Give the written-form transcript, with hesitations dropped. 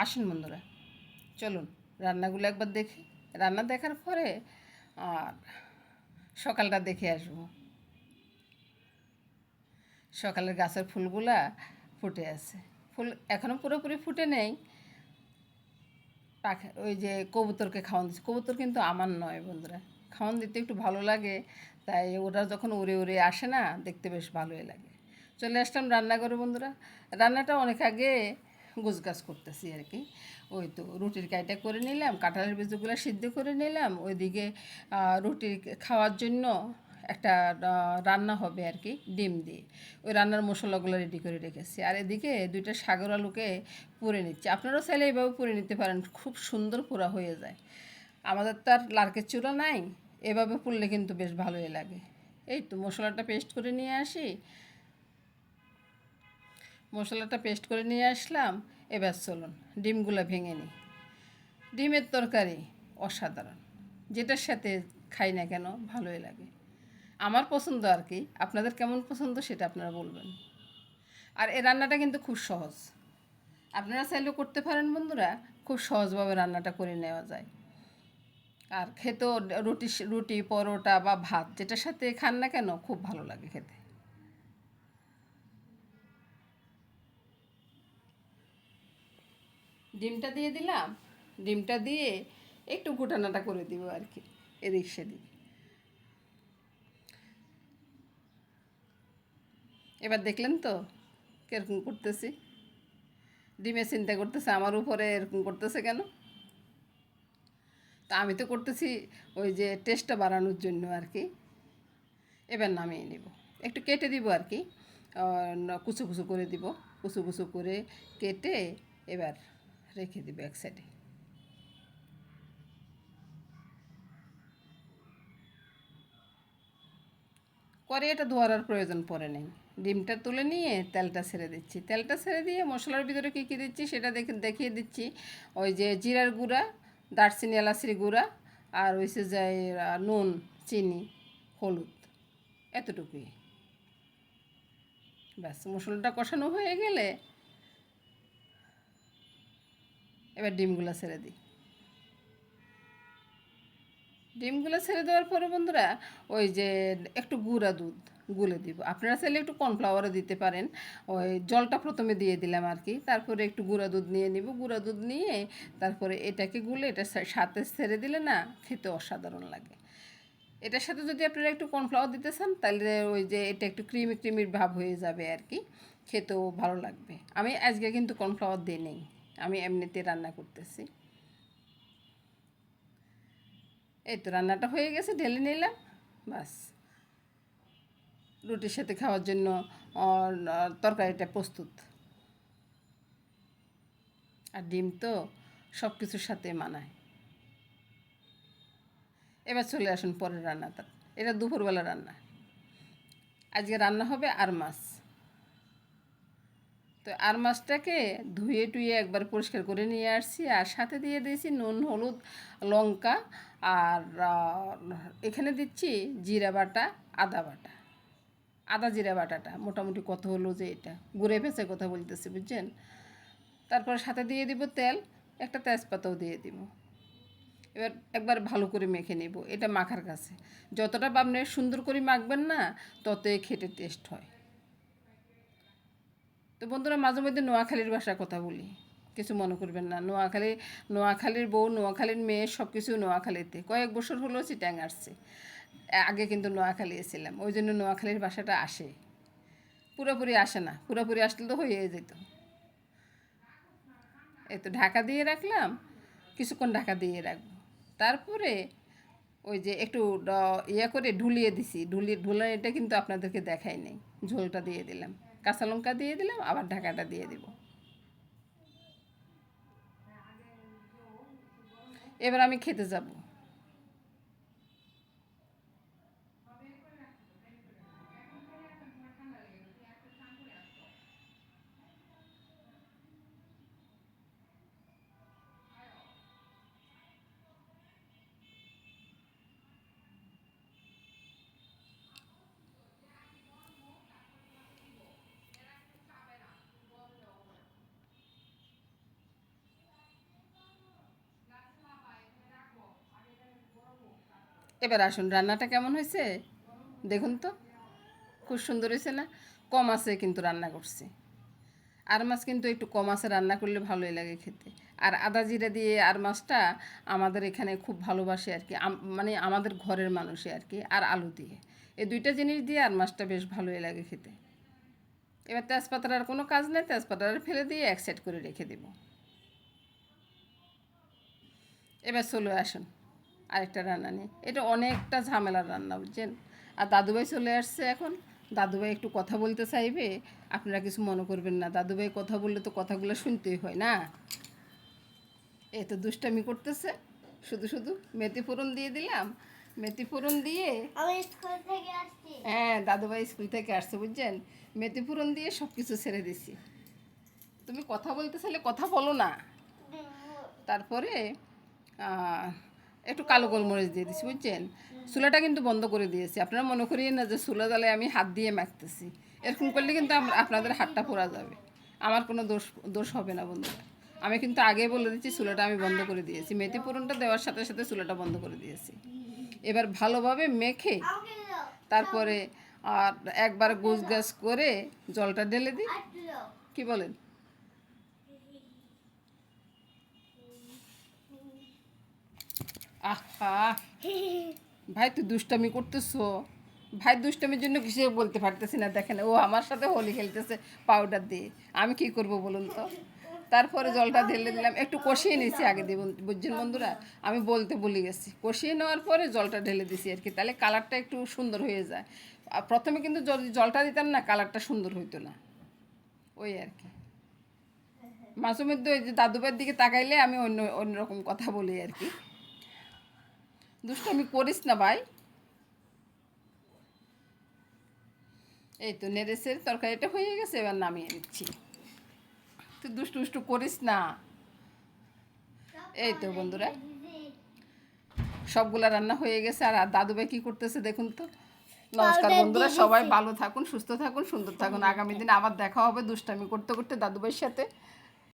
আসুন বন্ধুরা, চলুন রান্নাগুলো একবার দেখি। রান্না দেখার পরে আর সকালটা দেখে আসবো। সকালের গাছের ফুলগুলা ফুটে আছে, ফুল এখনও পুরোপুরি ফুটে নেই। পাখি ওই যে কবুতরকে খাওয়ান দিচ্ছে, কবুতর কিন্তু আমার নয় বন্ধুরা, খাওয়ান দিতে একটু ভালো লাগে, তাই ওরা যখন উড়ে উড়ে আসে না, দেখতে বেশ ভালোই লাগে। চলে আসলাম রান্না করে বন্ধুরা। রান্নাটা অনেক আগে গোছগাছ করতেছি আর কি। ওই তো রুটির কাইটা করে নিলাম, কাঁঠালের বীজগুলো সিদ্ধ করে নিলাম, ওইদিকে রুটি খাওয়ার জন্য একটা রান্না হবে আর কি, ডিম দিয়ে। ওই রান্নার মশলাগুলো রেডি করে রেখেছি। আর এদিকে দুইটা সাগর আলুকে পুড়ে নিচ্ছি। আপনারাও চাইলে এইভাবে পুড়ে নিতে পারেন, খুব সুন্দর পোড়া হয়ে যায়। আমাদের তো আর লার্কের চূড়া নাই, এভাবে পুড়লে কিন্তু বেশ ভালোই লাগে। এই তো মশলাটা পেস্ট করে নিয়ে আসি, মশলাটা পেস্ট করে নিয়ে আসলাম। এবার চলুন ডিমগুলো ভেঙে নিই। ডিমের তরকারি অসাধারণ, যেটার সাথে খাই না কেন ভালোই লাগে। আমার পছন্দ আর কি, আপনাদের কেমন পছন্দ সেটা আপনারা বলবেন। আর এই রান্নাটা কিন্তু খুব সহজ, আপনারা চাইলেও করতে পারেন বন্ধুরা। খুব সহজভাবে রান্নাটা করে নেওয়া যায়। আর খেতেও রুটি রুটি পরোটা বা ভাত যেটার সাথে খান না কেন খুব ভালো লাগে খেতে। ডিমটা দিয়ে দিলাম, ডিমটা দিয়ে একটু ঘুটানাটা করে দিব আর কি, এদিক সেদিক। এবার দেখলেন তো কীরকম করতেছি। ডিমে চিন্তা করতেছে আমার উপরে এরকম করতেছে কেন। তা আমি তো করতেছি ওই যে টেস্টটা বাড়ানোর জন্য আর কি। এবার নামিয়ে নিব, একটু কেটে দিব আর কি, কুচু কুচু করে দিব, কুচু কুচু করে কেটে এবার রেখে দিব এক সাইডে। কড়াইটা ধোয়ার আর প্রয়োজন পড়ে নেই। ডিমটা তুলে নিয়ে তেলটা ছেড়ে দিচ্ছি, তেলটা ছেড়ে দিয়ে মশলার ভিতরে কী কী দিচ্ছি সেটা দেখিয়ে দিচ্ছি। ওই যে জিরার গুঁড়া, দারচিনি এলাচির গুঁড়া, আর হয়েছে যায় নুন, চিনি, হলুদ, এতটুকুই। ব্যাস মশলাটা কষানো হয়ে গেলে এবার ডিমগুলো ছেড়ে দিই। ডিমগুলো ছেড়ে দেওয়ার পরে বন্ধুরা ওই যে একটু গুঁড়া দুধ গুলে দিব। আপনারা চাইলে একটু কর্নফ্লাওয়ারও দিতে পারেন। ওই জলটা প্রথমে দিয়ে দিলাম আর কি, তারপরে একটু গুঁড়া দুধ নিয়ে নিব। গুঁড়া দুধ নিয়ে তারপরে এটাকে গুলে এটা সাথে ছেড়ে দিলে না খেতে অসাধারণ লাগে। এটার সাথে যদি আপনারা একটু কর্নফ্লাওয়ার দিতে চান তাহলে ওই যে এটা একটু ক্রিমি ক্রিমির ভাব হয়ে যাবে আর কি, খেতেও ভালো লাগবে। আমি আজকে কিন্তু কর্নফ্লাওয়ার দিই নেই, আমি এমনিতে রান্না করতেছি। এই তো রান্নাটা হয়ে গেছে, ঢেলে নিলাম। বাস রুটির সাথে খাওয়ার জন্য তরকারিটা প্রস্তুত। আর ডিম তো সব কিছুর সাথে মানায়। এবার চলে আসুন পরের রান্নাটা। এটা দুপুরবেলা রান্না। আজকে রান্না হবে আর মাছ। তো আর মাছটাকে ধুয়ে টুয়ে একবার পরিষ্কার করে নিয়ে আসছি, আর সাথে দিয়ে দিয়েছি নুন, হলুদ, লঙ্কা, আর এখানে দিচ্ছি জিরা বাটা, আদা বাটা। আদা জিরা বাটাটা মোটামুটি কত হলো যে এটা ঘুরে ফেঁচে কথা বলতেছি বুঝছেন। তারপর সাথে দিয়ে দিব তেল, একটা তেজপাতাও দিয়ে দিব। এবার একবার ভালো করে মেখে নেব। এটা মাখার কাছে যতটা আপনি সুন্দর করে মাখবেন না ততই খেতে টেস্ট হয়। তো বন্ধুরা মাঝে মধ্যে নোয়াখালীর ভাষার কথা বলি, কিছু মনে করবেন না। নোয়াখালীর বউ, নোয়াখালীর মেয়ে, সব কিছু নোয়াখালীতে। কয়েক বছর হলো চিটাং আসছে, আগে কিন্তু নোয়াখালী এসেছিলাম, ওই জন্য নোয়াখালীর ভাষাটা আসে। পুরোপুরি আসে না, পুরোপুরি আসলে তো হয়ে যেত। এই তো ঢাকা দিয়ে রাখলাম, কিছুক্ষণ ঢাকা দিয়ে রাখবো। তারপরে ওই যে একটু ইয়ে করে ঢুলিয়ে দিছি, ঢুলাইটা কিন্তু আপনাদেরকে দেখাই নেই। ঝোলটা দিয়ে দিলাম, কাঁচা লঙ্কা দিয়ে দিলাম, আবার ঢাকাটা দিয়ে দিব। এবার আমি খেতে যাব। এবার আসুন, রান্নাটা কেমন হয়েছে দেখুন তো। খুব সুন্দর হয়েছে না? কম আছে কিন্তু রান্না করছি। আর মাছ কিন্তু একটু কম আছে রান্না করলে ভালোই লাগে খেতে। আর আদা জিরা দিয়ে আর মাছটা আমাদের এখানে খুব ভালোবাসে আর কি, মানে আমাদের ঘরের মানুষে আর কি। আর আলু দিয়ে, এই দুইটা জিনিস দিয়ে আর মাছটা বেশ ভালোই লাগে খেতে। এবার তেজপাতার আর কোনো কাজ নেই, তেজপাতার ফেলে দিয়ে এক সাইড করে রেখে দেব। এবার চলে আসুন আরেকটা রান্না নিয়ে। এটা অনেকটা ঝামেলার রান্না, বুঝছেন। আর দাদুভাই চলে আসছে এখন। দাদুভাই একটু কথা বলতে চাইবে, আপনারা কিছু মনে করবেন না। দাদুভাই কথা বললে তো কথাগুলো শুনতেই হয় না। এই তো দুষ্টামি করতেছে, শুধু শুধু মেথি ফোড়ন দিয়ে দিলাম। মেথি ফোড়ন দিয়ে, আমি স্কুল থেকে আসছি। হ্যাঁ দাদুভাই স্কুল থেকে আসছে বুঝছেন, মেথি ফোড়ন দিয়ে সব কিছু ছেড়ে দিছি। তুমি কথা বলতে চাইলে কথা বলো না। তারপরে একটু কালো গোলমরিচ দিয়ে দিছি বুঝছেন। চুলাটা কিন্তু বন্ধ করে দিয়েছি। আপনারা মনে করিয়ে না যে চুলা জ্বালায় আমি হাত দিয়ে মাখতেছি। এরকম করলে কিন্তু আপনাদের হাতটা পোড়া যাবে। আমার কোনো দোষ হবে না বন্ধুরা। আমি কিন্তু আগে বলে দিচ্ছি, চুলাটা আমি বন্ধ করে দিয়েছি। মেথি ফোড়নটা দেওয়ার সাথে সাথে চুলাটা বন্ধ করে দিয়েছি। এবার ভালোভাবে মেখে তারপরে আর একবার গোছ গাছ করে জলটা ঢেলে দিই। কি বলেন? আহা ভাই, তুই দুষ্টামি করতেছো। ভাই দুষ্টামির জন্য কিছু বলতে পারতেছি না। দেখেন ও আমার সাথে হোলি খেলতেছে পাউডার দিয়ে। আমি কি করব বলুন তো। তারপরে জলটা ঢেলে দিলাম, একটু কষিয়ে নিয়েছি আগে দিয়ে বুঝছেন বন্ধুরা। আমি বলতে ভুলে গেছি, কষিয়ে নেওয়ার পরে জলটা ঢেলে দিছি আর কি, তাহলে কালারটা একটু সুন্দর হয়ে যায়। আর প্রথমে কিন্তু যদি জলটা দিতাম না, কালারটা সুন্দর হইতো না। ওই আর কি। মাঝে মধ্যে ওই যে দাদুভাইয়ের দিকে তাকাইলে আমি অন্যরকম কথা বলি আর কি। দুষ্টামি করিস না ভাই। এই তো নেড়েছের তরকারিটা হয়ে গেছে, এবার নামিয়ে নিচ্ছি। তুই দুষ্টু দুষ্টু করিস না। এই তো বন্ধুরা, সবগুলা রান্না হয়ে গেছে। আর দাদুভাই কী করতেছে দেখুন তো। নমস্কার বন্ধুরা, সবাই ভালো থাকুন, সুস্থ থাকুন, সুন্দর থাকুন। আগামী দিনে আবার দেখা হবে দুষ্টামি করতে করতে দাদুভাইয়ের সাথে।